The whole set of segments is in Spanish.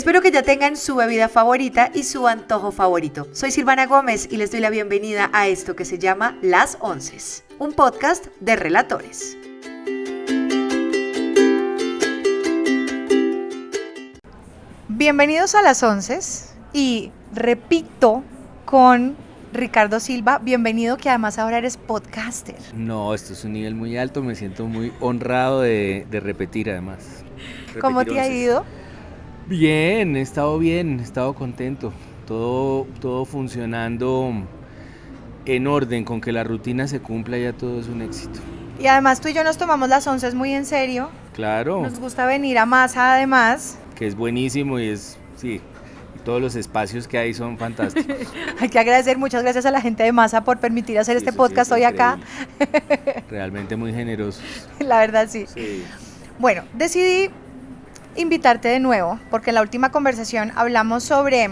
Espero que ya tengan su bebida favorita y su antojo favorito. Soy Silvana Gómez y les doy la bienvenida a esto que se llama Las Onces, un podcast de relatores. Bienvenidos a Las Onces y repito con Ricardo Silva, bienvenido, que además ahora eres podcaster. No, esto es un nivel muy alto, me siento muy honrado de repetir además. ¿Cómo te ha ido? Bien, he estado contento, todo funcionando en orden, con que la rutina se cumpla ya todo es un éxito. Y además tú y yo nos tomamos Las Onces muy en serio. Claro. Nos gusta venir a Masa además. Que es buenísimo y todos los espacios que hay son fantásticos. Hay que agradecer, muchas gracias a la gente de Masa por permitir hacer este podcast hoy acá. Realmente muy generosos. La verdad sí. Bueno, decidí invitarte de nuevo porque en la última conversación hablamos sobre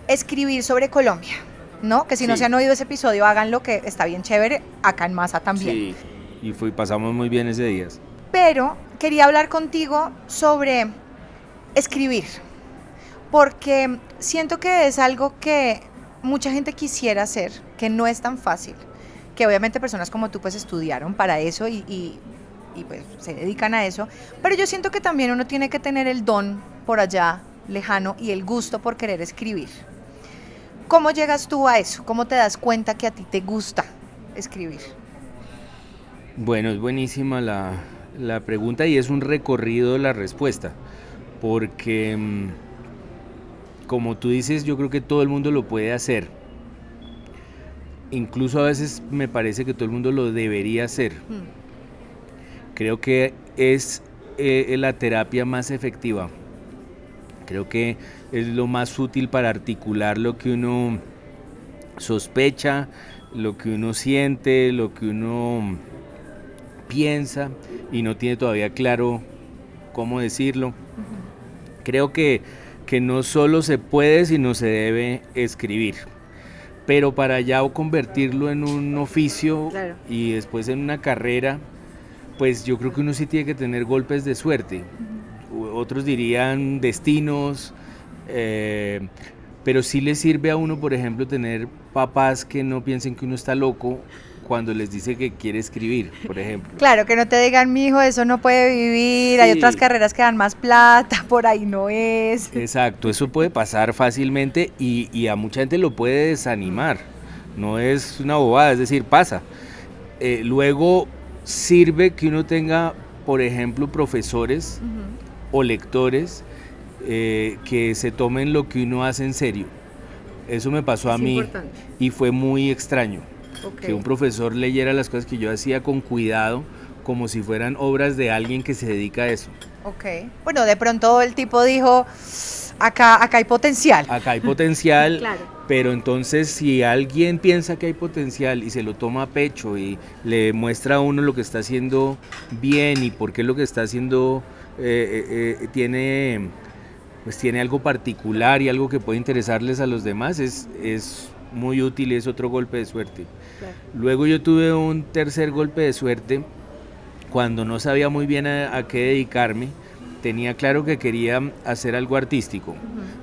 escribir sobre Colombia, ¿no? Que si no se han oído ese episodio, háganlo, que está bien chévere, acá en Masa también. Sí, y pasamos muy bien ese día. Pero quería hablar contigo sobre escribir, porque siento que es algo que mucha gente quisiera hacer, que no es tan fácil, que obviamente personas como tú pues estudiaron para eso y pues se dedican a eso, pero yo siento que también uno tiene que tener el don por allá lejano y el gusto por querer escribir. ¿Cómo llegas tú a eso? ¿Cómo te das cuenta que a ti te gusta escribir? Bueno, es buenísima la pregunta y es un recorrido la respuesta, porque como tú dices, yo creo que todo el mundo lo puede hacer. Incluso a veces me parece que todo el mundo lo debería hacer. Creo que es la terapia más efectiva. Creo que es lo más útil para articular lo que uno sospecha, lo que uno siente, lo que uno piensa y no tiene todavía claro cómo decirlo. Creo que no solo se puede, sino se debe escribir. Pero para ya convertirlo en un oficio y después en una carrera, pues yo creo que uno sí tiene que tener golpes de suerte. Otros dirían destinos, pero sí le sirve a uno, por ejemplo, tener papás que no piensen que uno está loco cuando les dice que quiere escribir, por ejemplo. Claro, que no te digan, mijo, eso no puede vivir, hay otras carreras que dan más plata, por ahí no es. Exacto, eso puede pasar fácilmente y a mucha gente lo puede desanimar, no es una bobada, es decir, pasa. Luego sirve que uno tenga, por ejemplo, profesores o lectores que se tomen lo que uno hace en serio. Eso me pasó a mí y fue muy extraño. Que un profesor leyera las cosas que yo hacía con cuidado, como si fueran obras de alguien que se dedica a eso. Bueno, de pronto el tipo dijo, acá hay potencial. Acá hay potencial, Claro. Pero entonces si alguien piensa que hay potencial y se lo toma a pecho y le muestra a uno lo que está haciendo bien y por qué lo que está haciendo tiene algo particular y algo que puede interesarles a los demás, es muy útil y es otro golpe de suerte. Claro. Luego yo tuve un tercer golpe de suerte cuando no sabía muy bien a qué dedicarme. Tenía claro que quería hacer algo artístico.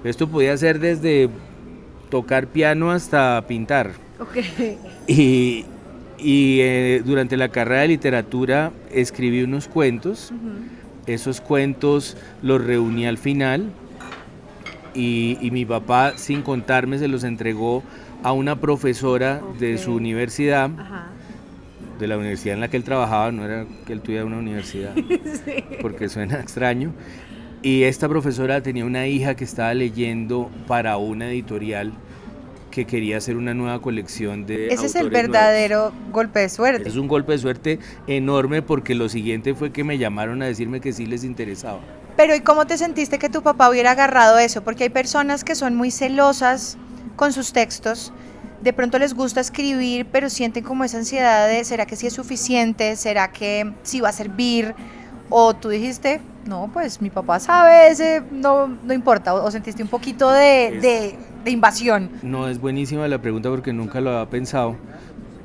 Esto podía ser desde tocar piano hasta pintar. Y durante la carrera de literatura escribí unos cuentos. Esos cuentos los reuní al final y mi papá, sin contarme, se los entregó a una profesora de su universidad, de la universidad en la que él trabajaba, no era que él tuviera una universidad, porque suena extraño, y esta profesora tenía una hija que estaba leyendo para una editorial que quería hacer una nueva colección de autores. Ese es el verdadero golpe de suerte. Es un golpe de suerte enorme porque lo siguiente fue que me llamaron a decirme que sí les interesaba. Pero ¿y cómo te sentiste que tu papá hubiera agarrado eso? Porque hay personas que son muy celosas con sus textos, de pronto les gusta escribir, pero sienten como esa ansiedad de ¿será que sí es suficiente? ¿Será que sí va a servir? O tú dijiste, no, pues mi papá sabe, no importa, o sentiste un poquito de invasión. No, es buenísima la pregunta porque nunca lo había pensado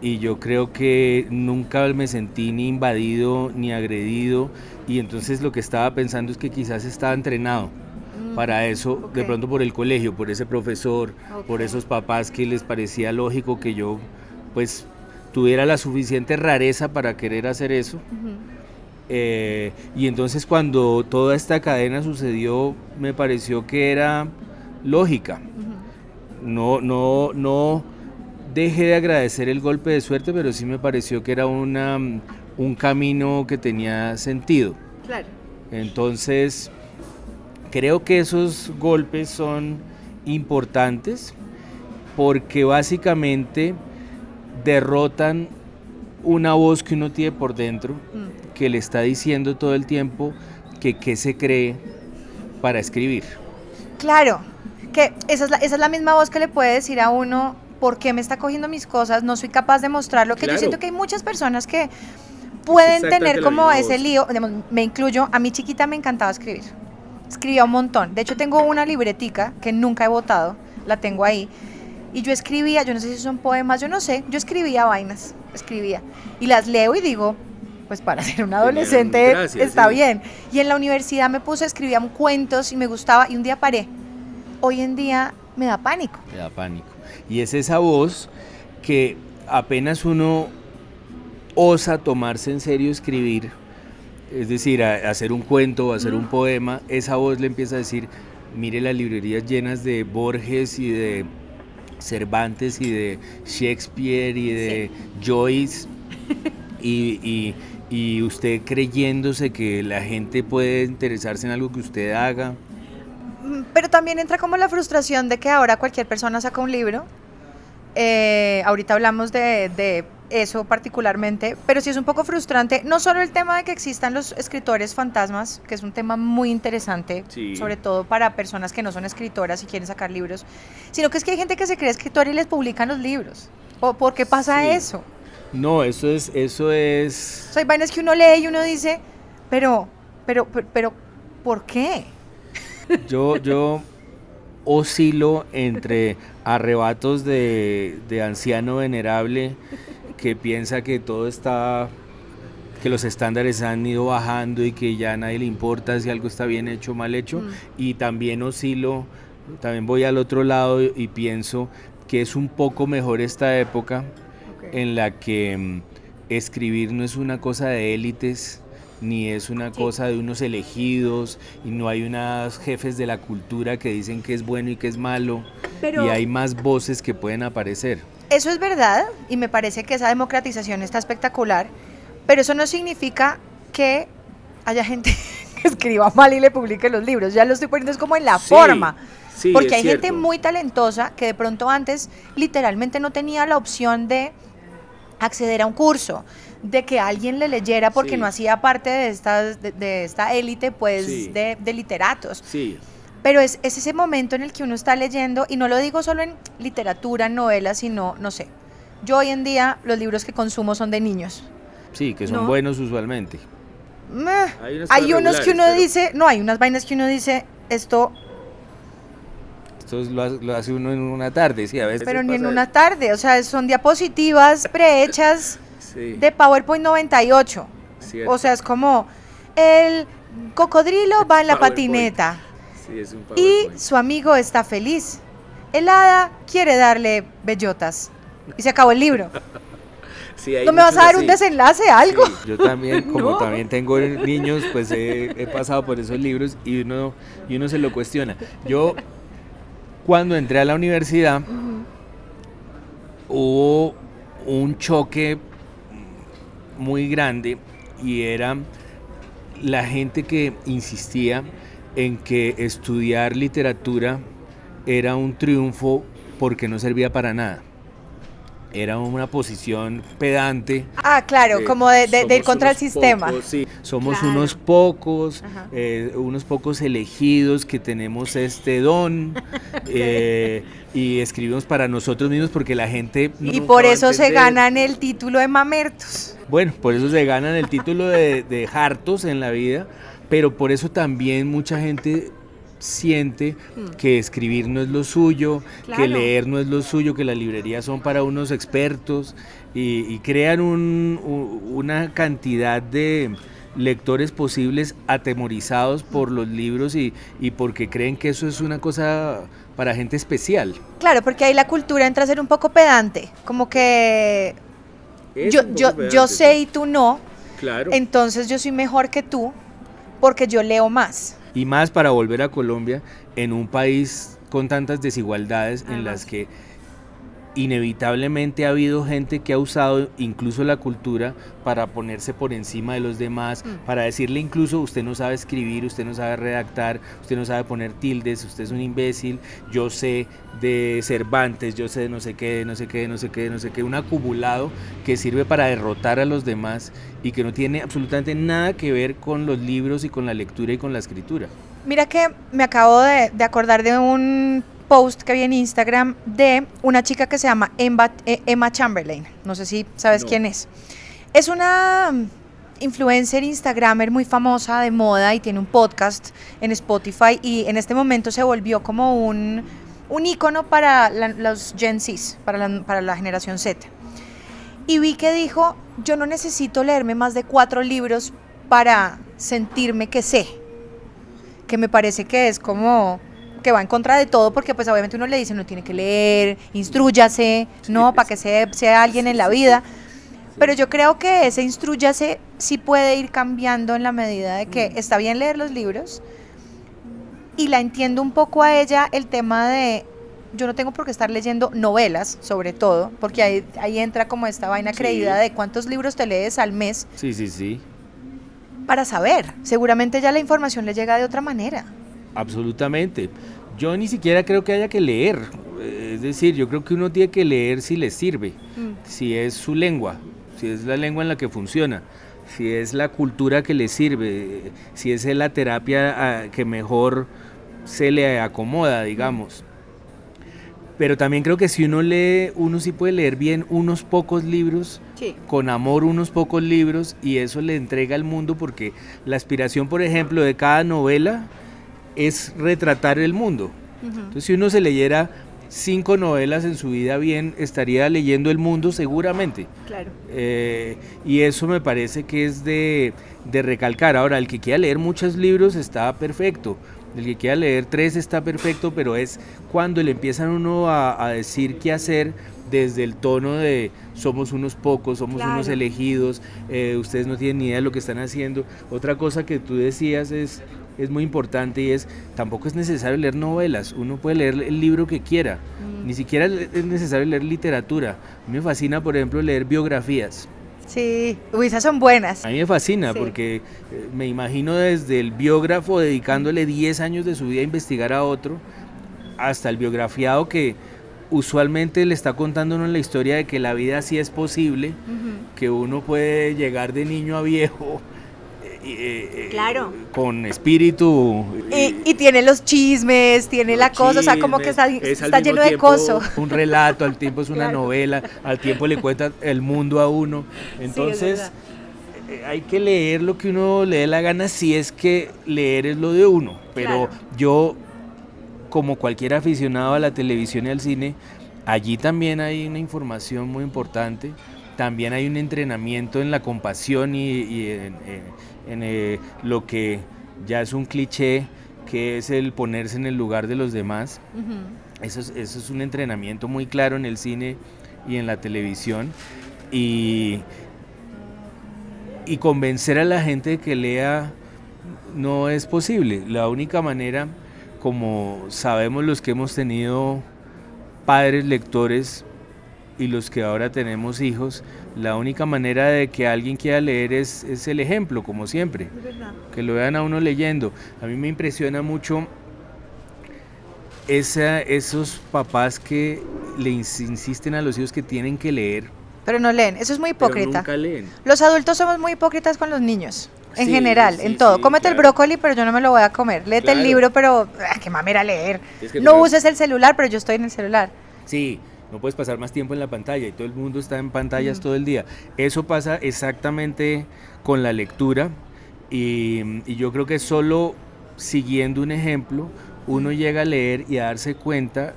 y yo creo que nunca me sentí ni invadido ni agredido y entonces lo que estaba pensando es que quizás estaba entrenado. para eso, Ok. de pronto por el colegio, por ese profesor, por Ok. esos papás que les parecía lógico que yo pues tuviera la suficiente rareza para querer hacer eso. Y entonces cuando toda esta cadena sucedió, me pareció que era lógica. No dejé de agradecer el golpe de suerte, pero sí me pareció que era un camino que tenía sentido. Claro. Entonces, creo que esos golpes son importantes porque básicamente derrotan una voz que uno tiene por dentro que le está diciendo todo el tiempo que qué se cree para escribir. Claro, que esa es la misma voz que le puede decir a uno, ¿por qué me está cogiendo mis cosas? No soy capaz de mostrarlo. Que Claro. yo siento que hay muchas personas que pueden exactamente tener la como misma ese voz. lío. Digamos, me incluyo, a mi chiquita me encantaba escribir. Escribía un montón. De hecho, tengo una libretica que nunca he botado, la tengo ahí. Y yo escribía, yo no sé si son poemas, yo no sé, yo escribía vainas, escribía. Y las leo y digo, pues para ser un adolescente gracia, está sí. bien. Y en la universidad me puse, escribía cuentos y me gustaba y un día paré. Hoy en día me da pánico. Me da pánico. Y es esa voz que apenas uno osa tomarse en serio escribir, es decir, hacer un cuento o hacer un poema, esa voz le empieza a decir, mire las librerías llenas de Borges y de Cervantes y de Shakespeare y de Joyce y usted creyéndose que la gente puede interesarse en algo que usted haga. Pero también entra como la frustración de que ahora cualquier persona saca un libro. Ahorita hablamos de eso particularmente, pero sí es un poco frustrante, no solo el tema de que existan los escritores fantasmas, que es un tema muy interesante, Sí. sobre todo para personas que no son escritoras y quieren sacar libros, sino que es que hay gente que se cree escritora y les publican los libros. ¿Por qué pasa Sí. eso? No, eso es Hay vainas que uno lee y uno dice, pero, ¿por qué? yo oscilo entre arrebatos de anciano venerable que piensa que todo está, que los estándares han ido bajando y que ya a nadie le importa si algo está bien hecho o mal hecho, y también oscilo, también voy al otro lado y pienso que es un poco mejor esta época en la que escribir no es una cosa de élites, ni es una cosa de unos elegidos, y no hay unos jefes de la cultura que dicen que es bueno y que es malo, Pero y hay más voces que pueden aparecer. eso es verdad y me parece que esa democratización está espectacular, pero eso no significa que haya gente que escriba mal y le publique los libros. Ya lo estoy poniendo es como en la Sí, forma. sí, Porque es hay gente cierto. muy talentosa que de pronto antes literalmente no tenía la opción de acceder a un curso, de que alguien le leyera porque Sí. no hacía parte de esta élite pues Sí. de literatos. Sí, Pero es ese momento en el que uno está leyendo, y no lo digo solo en literatura, novelas, sino, no sé, yo hoy en día los libros que consumo son de niños. sí, que son No. buenos usualmente. Hay unos que uno dice, no, hay unas vainas que uno dice, esto, Esto lo hace uno en una tarde, sí, a veces pero ni en pasa una tarde, o sea, son diapositivas prehechas eso. Sí, de PowerPoint 98. cierto. O sea, es como el cocodrilo va en la PowerPoint. patineta Sí, es un y PowerPoint. su amigo está feliz. El hada quiere darle bellotas y se acabó el libro. Sí, hay ¿No me vas a muchos dar un así. desenlace, algo? Sí, yo también, como No. también tengo niños, pues he pasado por esos libros y uno se lo cuestiona. Yo, cuando entré a la universidad, hubo un choque muy grande y era la gente que insistía en que estudiar literatura era un triunfo porque no servía para nada. Era una posición pedante. Ah, claro, como de ir Somos contra el unos sistema. pocos, sí, somos Claro. unos pocos elegidos que tenemos este don y escribimos para nosotros mismos porque la gente Y nunca por va a eso se entender. ganan el título de mamertos. Bueno, por eso se ganan el título de hartos en la vida, pero por eso también mucha gente siente que escribir no es lo suyo, Claro. que leer no es lo suyo, que las librerías son para unos expertos y crean una cantidad de lectores posibles atemorizados por los libros y porque creen que eso es una cosa para gente especial. Claro, porque ahí la cultura entra a ser un poco pedante, como que yo sé y tú no, claro. Entonces yo soy mejor que tú porque yo leo más. Y más para volver a Colombia, en un país con tantas desigualdades en las que inevitablemente ha habido gente que ha usado incluso la cultura para ponerse por encima de los demás, para decirle incluso usted no sabe escribir, usted no sabe redactar, usted no sabe poner tildes, usted es un imbécil, yo sé de Cervantes, yo sé de no sé qué, no sé qué, no sé qué, no sé qué, un acumulado que sirve para derrotar a los demás y que no tiene absolutamente nada que ver con los libros y con la lectura y con la escritura. Mira que me acabo de acordar de un post que vi en Instagram de una chica que se llama Emma Chamberlain, no sé si sabes quién es. Es una influencer instagramer muy famosa de moda y tiene un podcast en Spotify y en este momento se volvió como un ícono para los Gen Zs, para la generación Z. Y vi que dijo, yo no necesito leerme más de 4 libros para sentirme que sé, que me parece que es como que va en contra de todo, porque pues obviamente uno le dice, uno tiene que leer, instrúyase, ¿no? Para que sea alguien en la vida. Pero yo creo que ese instrúyase sí puede ir cambiando en la medida de que está bien leer los libros, y la entiendo un poco a ella el tema de, yo no tengo por qué estar leyendo novelas, sobre todo, porque ahí entra como esta vaina creída de cuántos libros te lees al mes. Sí. Para saber, seguramente ya la información le llega de otra manera. Absolutamente. Yo ni siquiera creo que haya que leer, es decir, yo creo que uno tiene que leer si le sirve, si es su lengua, si es la lengua en la que funciona, si es la cultura que le sirve, si es la terapia que mejor se le acomoda, digamos. Pero también creo que si uno lee, uno sí puede leer bien unos pocos libros, con amor unos pocos libros, y eso le entrega al mundo, porque la aspiración, por ejemplo, de cada novela es retratar el mundo. Entonces, si uno se leyera 5 novelas en su vida bien, estaría leyendo el mundo seguramente. Claro. Y eso me parece que es de recalcar. Ahora, el que quiera leer muchos libros está perfecto, el que quiera leer 3 está perfecto, pero es cuando le empiezan uno a decir qué hacer desde el tono de somos unos pocos, somos unos elegidos, ustedes no tienen ni idea de lo que están haciendo. Otra cosa que tú decías es muy importante, y es, tampoco es necesario leer novelas, uno puede leer el libro que quiera, ni siquiera es necesario leer literatura. A mí me fascina, por ejemplo, leer biografías. Sí, esas son buenas. A mí me fascina porque me imagino desde el biógrafo dedicándole 10 años de su vida a investigar a otro, hasta el biografiado que usualmente le está contándonos la historia de que la vida sí es posible, que uno puede llegar de niño a viejo, claro, con espíritu. Y tiene los chismes, tiene la cosa, o sea, como que está lleno de coso. Un relato, al tiempo es una novela, al tiempo le cuenta el mundo a uno. Entonces, hay que leer lo que uno le dé la gana, si es que leer es lo de uno. Pero yo, como cualquier aficionado a la televisión y al cine, allí también hay una información muy importante. También hay un entrenamiento en la compasión y en lo que ya es un cliché, que es el ponerse en el lugar de los demás. Eso es un entrenamiento muy claro en el cine y en la televisión. Y convencer a la gente de que lea no es posible. La única manera, como sabemos los que hemos tenido padres lectores y los que ahora tenemos hijos, la única manera de que alguien quiera leer es el ejemplo, como siempre, que lo vean a uno leyendo. A mí me impresiona mucho esos papás que le insisten a los hijos que tienen que leer, pero no leen. Eso es muy hipócrita. pero nunca leen. Los adultos somos muy hipócritas con los niños, en general, en todo. Cómete el brócoli, pero yo no me lo voy a comer. Léete el libro, pero qué mamera leer. No uses el celular, pero yo estoy en el celular. Sí, no puedes pasar más tiempo en la pantalla, y todo el mundo está en pantallas todo el día. Eso pasa exactamente con la lectura, y yo creo que solo siguiendo un ejemplo uno llega a leer y a darse cuenta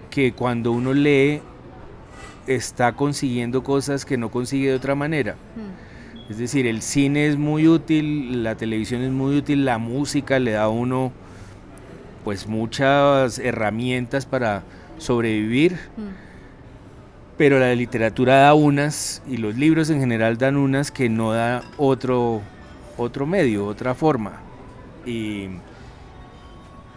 que cuando uno lee está consiguiendo cosas que no consigue de otra manera. Es decir, el cine es muy útil, la televisión es muy útil, la música le da a uno pues muchas herramientas para sobrevivir, pero la literatura da unas, y los libros en general dan unas que no da otro medio, otra forma. Y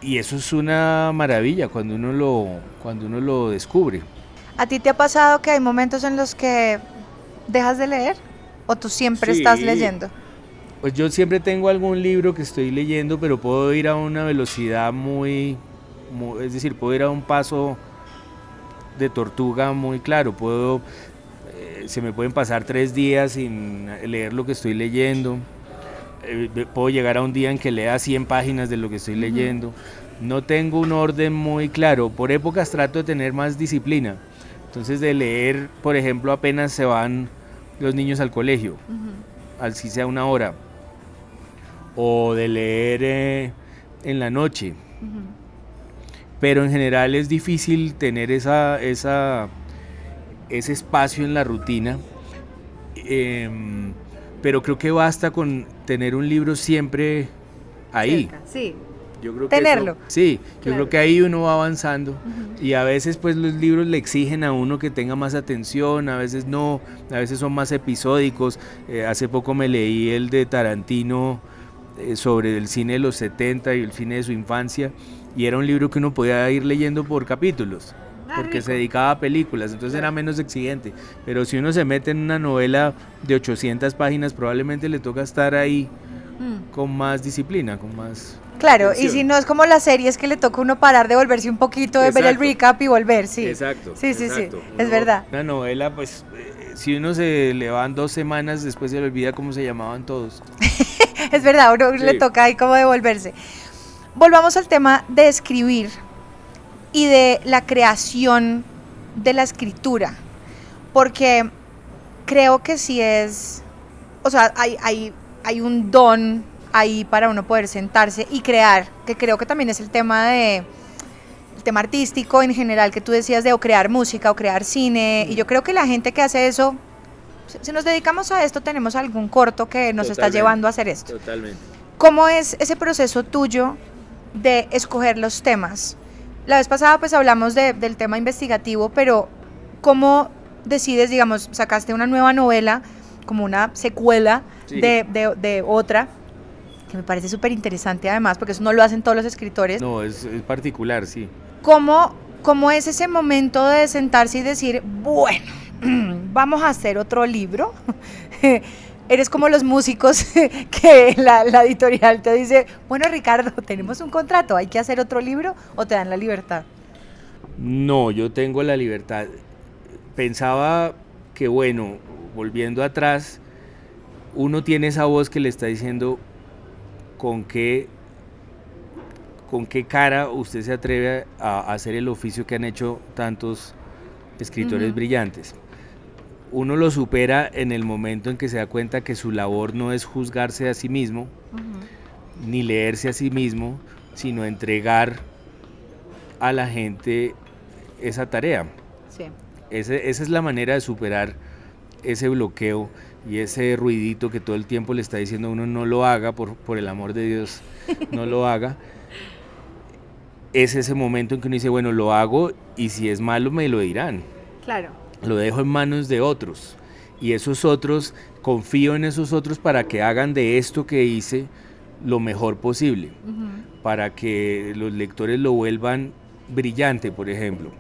eso es una maravilla cuando uno lo descubre. ¿A ti te ha pasado que hay momentos en los que dejas de leer o tú siempre estás leyendo? Pues yo siempre tengo algún libro que estoy leyendo, pero puedo ir a una velocidad es decir, puedo ir a un paso de tortuga muy claro. Se me pueden pasar 3 días sin leer lo que estoy leyendo. Puedo llegar a un día en que lea 100 páginas de lo que estoy leyendo. No tengo un orden muy claro. Por épocas trato de tener más disciplina. Entonces, de leer, por ejemplo, apenas se van los niños al colegio, así sea 1 hora. O de leer en la noche. Pero en general es difícil tener ese espacio en la rutina. Pero creo que basta con tener un libro siempre ahí. Cerca, sí. Yo creo que tenerlo. Yo creo que ahí uno va avanzando. Y a veces pues los libros le exigen a uno que tenga más atención, a veces no, a veces son más episódicos. Hace poco me leí el de Tarantino sobre el cine de los 70 y el cine de su infancia, y era un libro que uno podía ir leyendo por capítulos, porque se dedicaba a películas, entonces era menos exigente. Pero si uno se mete en una novela de 800 páginas, probablemente le toca estar ahí con más disciplina, con más... Claro, atención. Y si no es como las series que le toca a uno parar de volverse un poquito, de ver el recap y volver, sí. Exacto. Sí, exacto. Es verdad. Una novela, pues, si uno se le van 2 semanas, después se le olvida cómo se llamaban todos. Es verdad, a uno le toca ahí como devolverse. Volvamos al tema de escribir y de la creación de la escritura, porque creo que sí es, o sea, hay un don ahí para uno poder sentarse y crear, que creo que también es el tema artístico en general, que tú decías, de o crear música o crear cine, y yo creo que la gente que hace eso, si nos dedicamos a esto, tenemos algún corto que nos está llevando a hacer esto. Totalmente. ¿Cómo es ese proceso tuyo de escoger los temas? La vez pasada pues hablamos del tema investigativo, pero ¿cómo decides, digamos, sacaste una nueva novela, como una secuela de otra, que me parece súper interesante además, porque eso no lo hacen todos los escritores? No, es particular, sí. ¿Cómo es ese momento de sentarse y decir, bueno, vamos a hacer otro libro? Eres como los músicos que la editorial te dice, bueno, Ricardo, tenemos un contrato, hay que hacer otro libro, o te dan la libertad. No, yo tengo la libertad. Pensaba que, bueno, volviendo atrás, uno tiene esa voz que le está diciendo con qué cara usted se atreve a hacer el oficio que han hecho tantos escritores brillantes. Uno lo supera en el momento en que se da cuenta que su labor no es juzgarse a sí mismo, ni leerse a sí mismo, sino entregar a la gente esa tarea. Sí. Esa es la manera de superar ese bloqueo y ese ruidito que todo el tiempo le está diciendo a uno, no lo haga, por el amor de Dios, no lo haga. Es ese momento en que uno dice, bueno, lo hago, y si es malo me lo dirán. Claro. Lo dejo en manos de otros, y esos otros, confío en esos otros para que hagan de esto que hice lo mejor posible, para que los lectores lo vuelvan brillante, por ejemplo,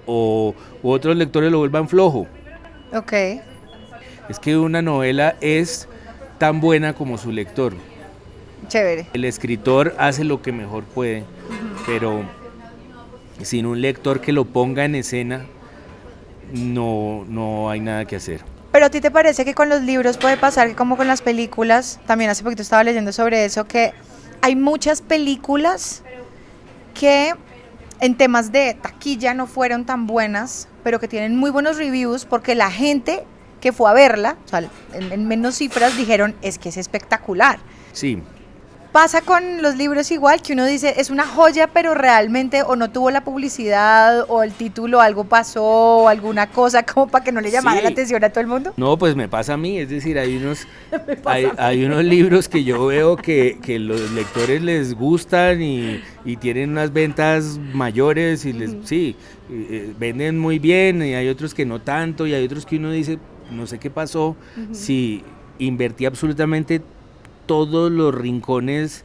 o otros lectores lo vuelvan flojo. Ok. Es que una novela es tan buena como su lector. Chévere. El escritor hace lo que mejor puede, pero sin un lector que lo ponga en escena, no hay nada que hacer. Pero ¿a ti te parece que con los libros puede pasar que como con las películas? También hace poquito estaba leyendo sobre eso, que hay muchas películas que en temas de taquilla no fueron tan buenas, pero que tienen muy buenos reviews porque la gente que fue a verla, o sea, en menos cifras dijeron, es que es espectacular. Sí, Pasa con los libros igual, que uno dice, es una joya, pero realmente o no tuvo la publicidad, o el título, algo pasó, o alguna cosa, como para que no le llamara la atención a todo el mundo. No, pues me pasa a mí, es decir, hay unos libros que yo veo que los lectores les gustan y tienen unas ventas mayores y venden muy bien, y hay otros que no tanto, y hay otros que uno dice, no sé qué pasó, si invertí absolutamente todos los rincones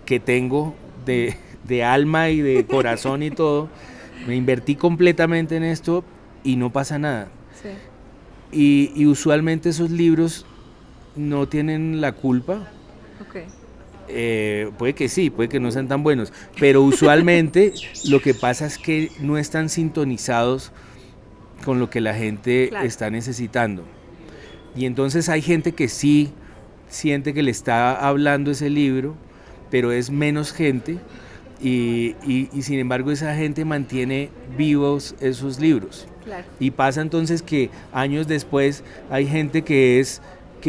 que tengo de alma y de corazón y todo, me invertí completamente en esto y no pasa nada. Sí. Y usualmente esos libros no tienen la culpa. Okay. Puede que sí, puede que no sean tan buenos, pero usualmente lo que pasa es que no están sintonizados con lo que la gente está necesitando. Y entonces hay gente que sí siente que le está hablando ese libro, pero es menos gente y sin embargo esa gente mantiene vivos esos libros. Claro. Y pasa entonces que años después hay gente que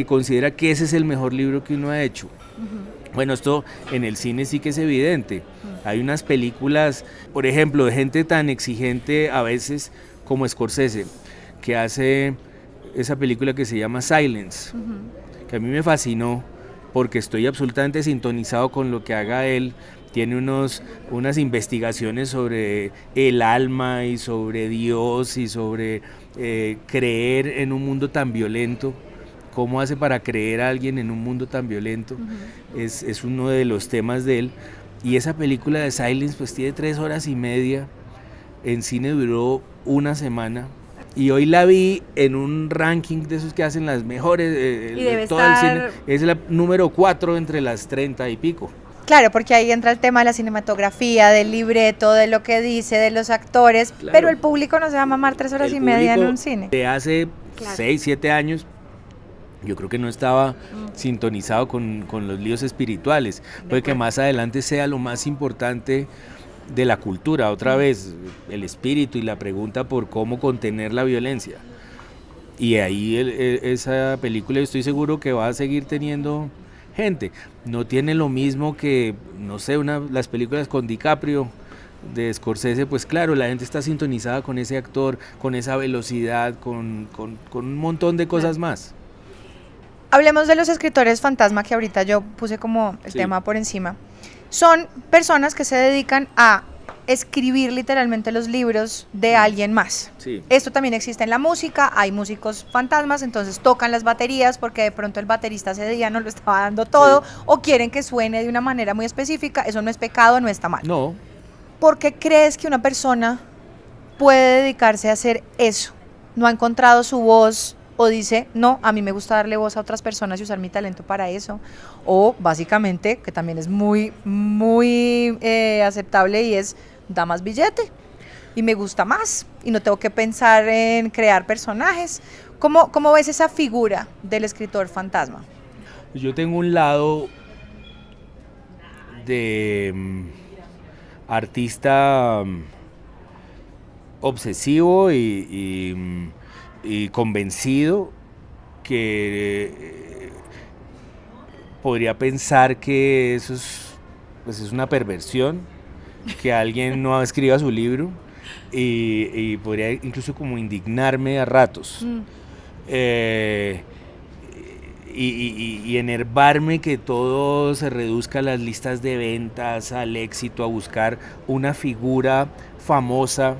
considera que ese es el mejor libro que uno ha hecho. Uh-huh. Bueno, esto en el cine sí que es evidente. Uh-huh. Hay unas películas, por ejemplo, de gente tan exigente a veces como Scorsese, que hace esa película que se llama Silence. Uh-huh. Que a mí me fascinó porque estoy absolutamente sintonizado con lo que haga él. Tiene unas investigaciones sobre el alma y sobre Dios y sobre creer en un mundo tan violento. ¿Cómo hace para creer a alguien en un mundo tan violento? Uh-huh. Es uno de los temas de él. Y esa película de Silence pues tiene 3 horas y media. En cine duró 1 semana. Y hoy la vi en un ranking de esos que hacen las mejores de todo el cine. Es la número 4 entre las 30 y pico. Claro, porque ahí entra el tema de la cinematografía, del libreto, de lo que dice, de los actores, claro. Pero el público no se va a mamar 3 horas y media en un cine. De hace 6, 7 años, yo creo que no estaba sintonizado con los líos espirituales. Puede que más adelante sea lo más importante de la cultura, otra vez, el espíritu y la pregunta por cómo contener la violencia. Y ahí esa película estoy seguro que va a seguir teniendo gente. No tiene lo mismo que, no sé, las películas con DiCaprio de Scorsese, pues claro, la gente está sintonizada con ese actor, con esa velocidad, con un montón de cosas más. Hablemos de los escritores fantasma, que ahorita yo puse como el tema por encima. Son personas que se dedican a escribir literalmente los libros de alguien más. Sí. Esto también existe en la música, hay músicos fantasmas, entonces tocan las baterías porque de pronto el baterista ese día no lo estaba dando todo, o quieren que suene de una manera muy específica. Eso no es pecado, no está mal. No. ¿Por qué crees que una persona puede dedicarse a hacer eso? ¿No ha encontrado su voz? O dice, no, a mí me gusta darle voz a otras personas y usar mi talento para eso. O básicamente, que también es muy, muy aceptable, y es, da más billete y me gusta más y no tengo que pensar en crear personajes. ¿Cómo ves esa figura del escritor fantasma? Yo tengo un lado de artista obsesivo y convencido que podría pensar que eso es una perversión, que alguien no escriba su libro, y podría incluso como indignarme a ratos. Y enervarme que todo se reduzca a las listas de ventas, al éxito, a buscar una figura famosa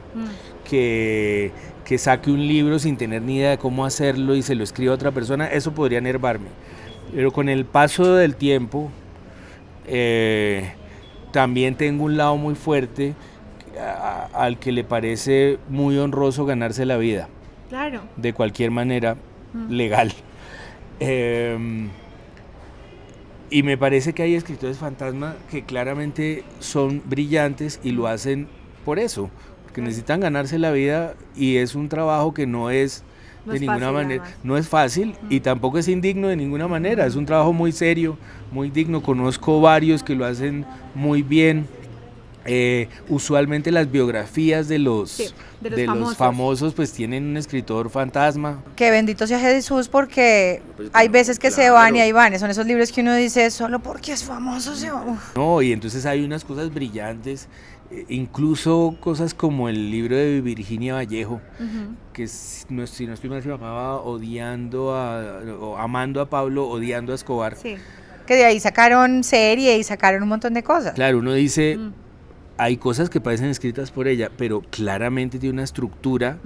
que saque un libro sin tener ni idea de cómo hacerlo y se lo escriba a otra persona. Eso podría enervarme. Pero con el paso del tiempo, también tengo un lado muy fuerte al que le parece muy honroso ganarse la vida. Claro. De cualquier manera legal. Y me parece que hay escritores fantasma que claramente son brillantes y lo hacen por eso, porque necesitan ganarse la vida, y es un trabajo que no es de ninguna manera, no es fácil y tampoco es indigno de ninguna manera. Es un trabajo muy serio, muy digno. Conozco varios que lo hacen muy bien Usualmente las biografías de Sí, de los los famosos. famosos pues tienen un escritor fantasma. Que bendito sea Jesús, porque Pues, hay veces que se van y claro. ahí van. Son esos libros que uno dice, solo porque es famoso se va. Uf. No, y entonces hay unas cosas brillantes, incluso cosas como el libro de Virginia Vallejo, que no, si no estoy mal se llamaba o Amando a Pablo, odiando a Escobar. Sí. Que de ahí sacaron serie y sacaron un montón de cosas. Claro, uno dice, Mm. hay cosas que parecen escritas por ella, pero claramente tiene una estructura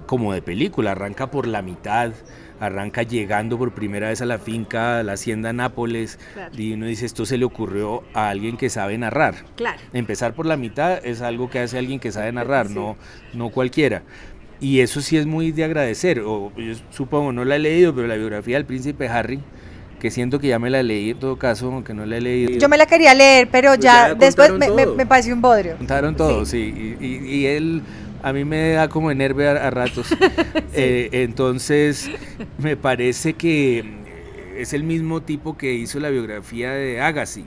como de película, arranca por la mitad, arranca llegando por primera vez a la finca, a la hacienda Nápoles, Claro. y uno dice, esto se le ocurrió a alguien que sabe narrar. Claro. Empezar por la mitad es algo que hace alguien que sabe narrar, Sí. no cualquiera. Y eso sí es muy de agradecer, yo supongo, no la he leído, pero la biografía del príncipe Harry, que siento que ya me la leí en todo caso, aunque no la he leído. Yo me la quería leer, pero Pues ya ya después contaron me todo. pareció un bodrio. Contaron todo, sí, y él a mí me da como enerve a ratos. Entonces me parece que es el mismo tipo que hizo la biografía de Agassi.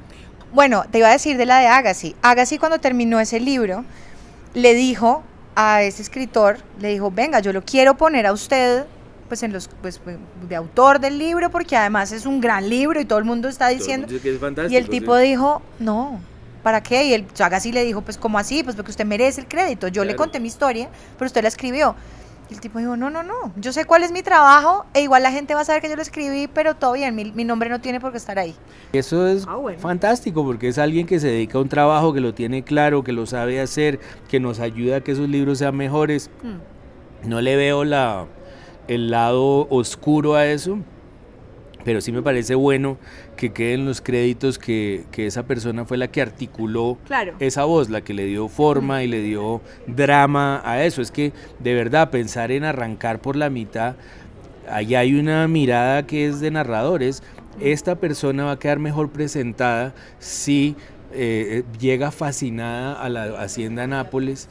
Bueno, te iba a decir de la de Agassi. Agassi, cuando terminó ese libro, le dijo a ese escritor, le dijo, venga, yo lo quiero poner a usted pues en los pues de autor del libro, porque además es un gran libro y todo el mundo está diciendo. Dice que es fantástico, Y el tipo sí. dijo, no, ¿para qué? Y el Agassi le dijo, pues ¿cómo así? Pues porque usted merece el crédito. Yo le Claro. conté mi historia, pero usted la escribió. Y el tipo dijo, no, yo sé cuál es mi trabajo e igual la gente va a saber que yo lo escribí, pero todo bien, mi nombre no tiene por qué estar ahí. Eso es Bueno. fantástico porque es alguien que se dedica a un trabajo, que lo tiene claro, que lo sabe hacer, que nos ayuda a que esos libros sean mejores. No le veo el lado oscuro a eso, pero sí me parece bueno que queden los créditos que esa persona fue la que articuló Claro. esa voz, la que le dio forma y le dio drama a eso. Es que de verdad pensar en arrancar por la mitad, ahí hay una mirada que es de narradores. Esta persona va a quedar mejor presentada si llega fascinada a la hacienda Nápoles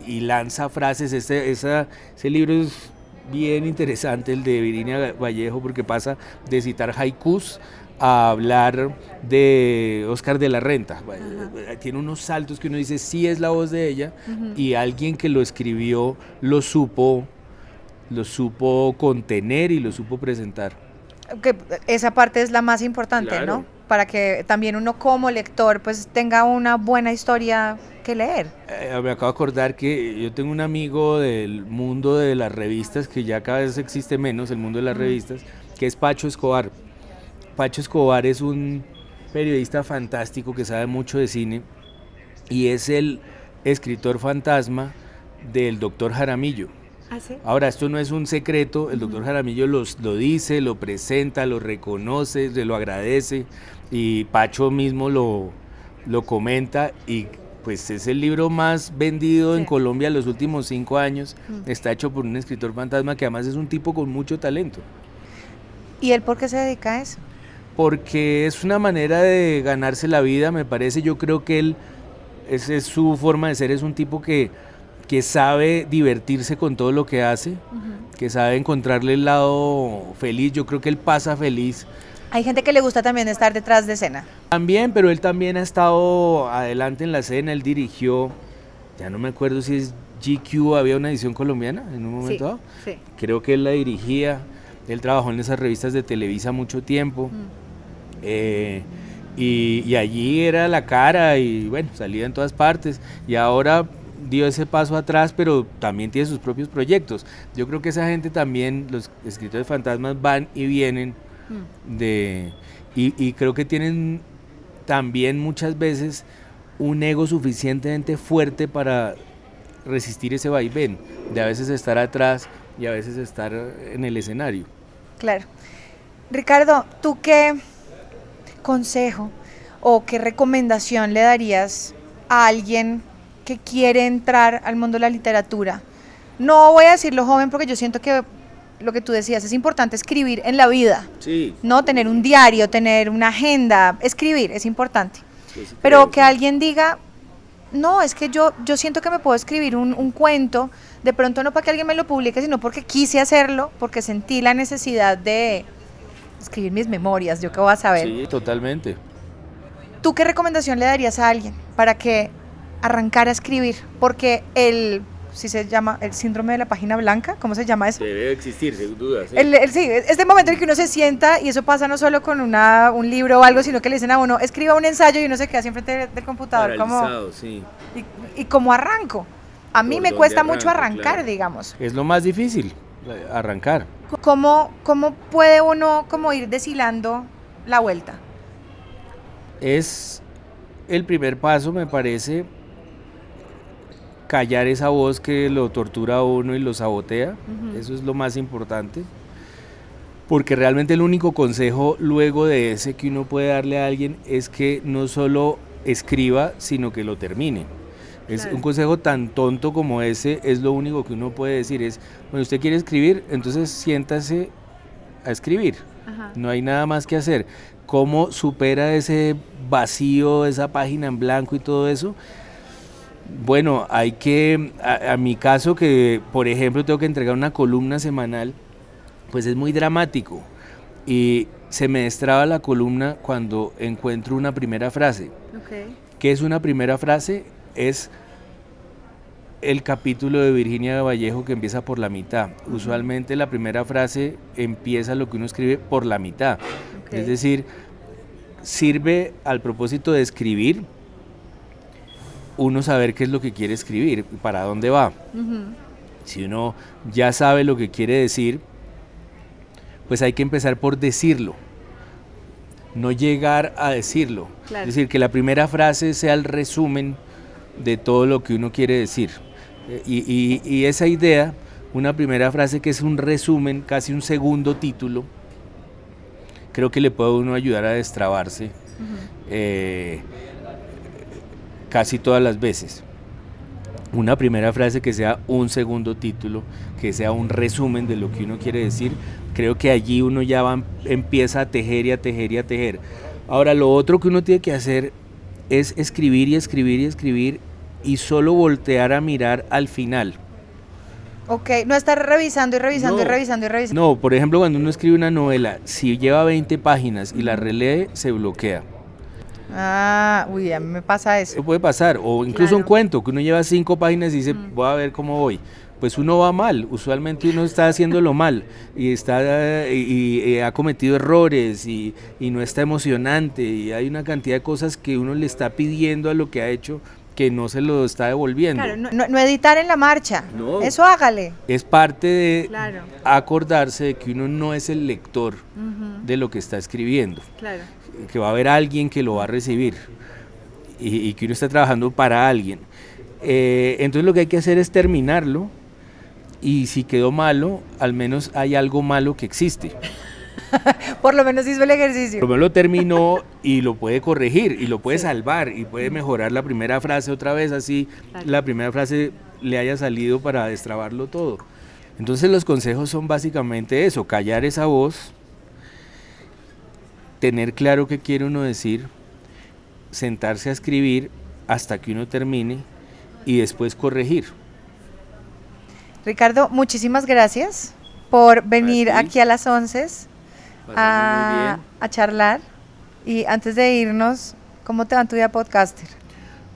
y lanza frases. Ese libro es bien interesante, el de Virginia Vallejo, porque pasa de citar haikus a hablar de Oscar de la Renta. Tiene unos saltos que uno dice, sí es la voz de ella, y alguien que lo escribió lo supo contener y lo supo presentar. Que esa parte es la más importante, Claro. ¿no? Para que también uno como lector pues tenga una buena historia que leer. Me acabo de acordar que yo tengo un amigo del mundo de las revistas, que ya cada vez existe menos el mundo de las revistas, que es Pacho Escobar. Pacho Escobar es un periodista fantástico que sabe mucho de cine y es el escritor fantasma del Dr. Jaramillo. ¿Ah, sí? Ahora, esto no es un secreto, el doctor Jaramillo lo dice, lo presenta, lo reconoce, se lo agradece, y Pacho mismo lo comenta, y pues es el libro más vendido en Sí. Colombia en los últimos 5 años, está hecho por un escritor fantasma que además es un tipo con mucho talento, ¿Y él por qué se dedica a eso? porque es una manera de ganarse la vida, me parece. Yo creo que esa es su forma de ser, es un tipo que sabe divertirse con todo lo que hace, que sabe encontrarle el lado feliz. Yo creo que él pasa feliz Hay gente que le gusta también estar detrás de escena. también, pero él también ha estado adelante en la escena. Él dirigió, ya no me acuerdo si es GQ, había una edición colombiana en un momento dado. Sí. Creo que él la dirigía, él trabajó en esas revistas de Televisa mucho tiempo. Y allí era la cara y bueno, salía en todas partes, y ahora dio ese paso atrás, pero también tiene sus propios proyectos. Yo creo que esa gente también, los escritores fantasmas, van y vienen y creo que tienen también muchas veces un ego suficientemente fuerte para resistir ese vaivén, de a veces estar atrás y a veces estar en el escenario. Claro. Ricardo, ¿tú qué consejo o qué recomendación le darías a alguien que quiere entrar al mundo de la literatura? No voy a decirlo joven, porque yo siento que lo que tú decías, es importante escribir en la vida, Sí. no tener un diario, tener una agenda, escribir es importante. Pero que alguien diga, no, es que yo siento que me puedo escribir un cuento, de pronto no para que alguien me lo publique, sino porque quise hacerlo, porque sentí la necesidad de escribir mis memorias, yo qué voy a saber. Sí, totalmente. ¿tú qué recomendación le darías a alguien para que arrancara a escribir? Porque si se llama el síndrome de la página blanca, ¿cómo se llama eso? Debe existir, sin duda. Sí. Sí, este momento en el que uno se sienta, y eso pasa no solo con un libro o algo, sino que le dicen a uno, escriba un ensayo, y uno se queda siempre del computador. Paralizado, sí. ¿Y cómo arranco? A mí me cuesta mucho arrancar, claro, digamos. Es lo más difícil, arrancar. ¿Cómo puede uno como ir deshilando la vuelta? Es el primer paso, me parece, callar esa voz que lo tortura a uno y lo sabotea. Eso es lo más importante, porque realmente el único consejo luego de ese que uno puede darle a alguien es que no solo escriba, sino que lo termine. Es claro. Un consejo tan tonto como ese, es lo único que uno puede decir, es, bueno, usted quiere escribir, entonces siéntase a escribir. Ajá. No hay nada más que hacer. ¿Cómo supera ese vacío, esa página en blanco y todo eso? Bueno, hay que, a mi caso que, por ejemplo, tengo que entregar una columna semanal, pues es muy dramático y se me destraba la columna cuando encuentro una primera frase. Okay. ¿Qué es una primera frase? Es el capítulo de Virginia Vallejo que empieza por la mitad. Usualmente la primera frase empieza lo que uno escribe por la mitad. Okay. Es decir, sirve al propósito de escribir, uno saber qué es lo que quiere escribir, para dónde va. Si uno ya sabe lo que quiere decir, pues hay que empezar por decirlo, no llegar a decirlo. Claro. Es decir, que la primera frase sea el resumen de todo lo que uno quiere decir. Y esa idea, una primera frase que es un resumen, casi un segundo título, creo que le puede a uno ayudar a destrabarse casi todas las veces. Una primera frase que sea un segundo título, que sea un resumen de lo que uno quiere decir, creo que allí uno ya empieza a tejer y a tejer y a tejer. Ahora, lo otro que uno tiene que hacer es escribir y escribir y escribir y solo voltear a mirar al final. Ok, no estar revisando y revisando y revisando y revisando. No, por ejemplo, cuando uno escribe una novela, si lleva 20 páginas y la relee, se bloquea. Ah, uy, a mí me pasa eso. Eso puede pasar, o incluso claro. Un cuento, que uno lleva 5 páginas y dice, voy a ver cómo voy. Pues uno va mal, usualmente uno está haciéndolo mal y ha cometido errores y no está emocionante y hay una cantidad de cosas que uno le está pidiendo a lo que ha hecho que no se lo está devolviendo. Claro, no editar en la marcha, eso hágale. Es parte de acordarse de que uno no es el lector de lo que está escribiendo, que va a haber alguien que lo va a recibir y que uno está trabajando para alguien. Entonces lo que hay que hacer es terminarlo y si quedó malo, al menos hay algo malo que existe. Por lo menos hizo el ejercicio. Por lo menos lo terminó y lo puede corregir y lo puede salvar y puede mejorar la primera frase otra vez, así la primera frase le haya salido para destrabarlo todo. Entonces los consejos son básicamente eso, callar esa voz, tener claro qué quiere uno decir, sentarse a escribir hasta que uno termine y después corregir. Ricardo, muchísimas gracias por venir aquí a las 11 a charlar. Y antes de irnos, ¿cómo te va tu vida podcaster?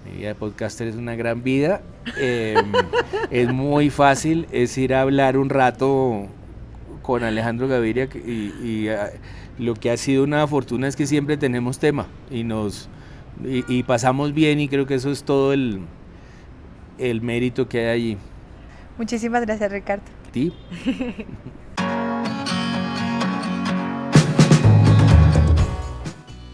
Mi vida de podcaster es una gran vida. Es muy fácil, es ir a hablar un rato con Alejandro Gaviria y lo que ha sido una fortuna es que siempre tenemos tema y pasamos bien y creo que eso es todo el mérito que hay allí. Muchísimas gracias, Ricardo. ¿A ti?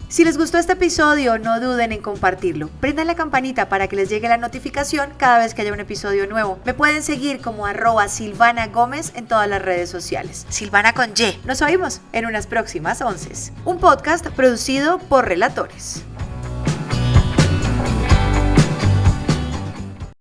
Si les gustó este episodio, no duden en compartirlo. Prendan la campanita para que les llegue la notificación cada vez que haya un episodio nuevo. Me pueden seguir como @Silvana Gómez en todas las redes sociales. Silvana con Y. Nos oímos en unas próximas 11. Un podcast producido por Relatores.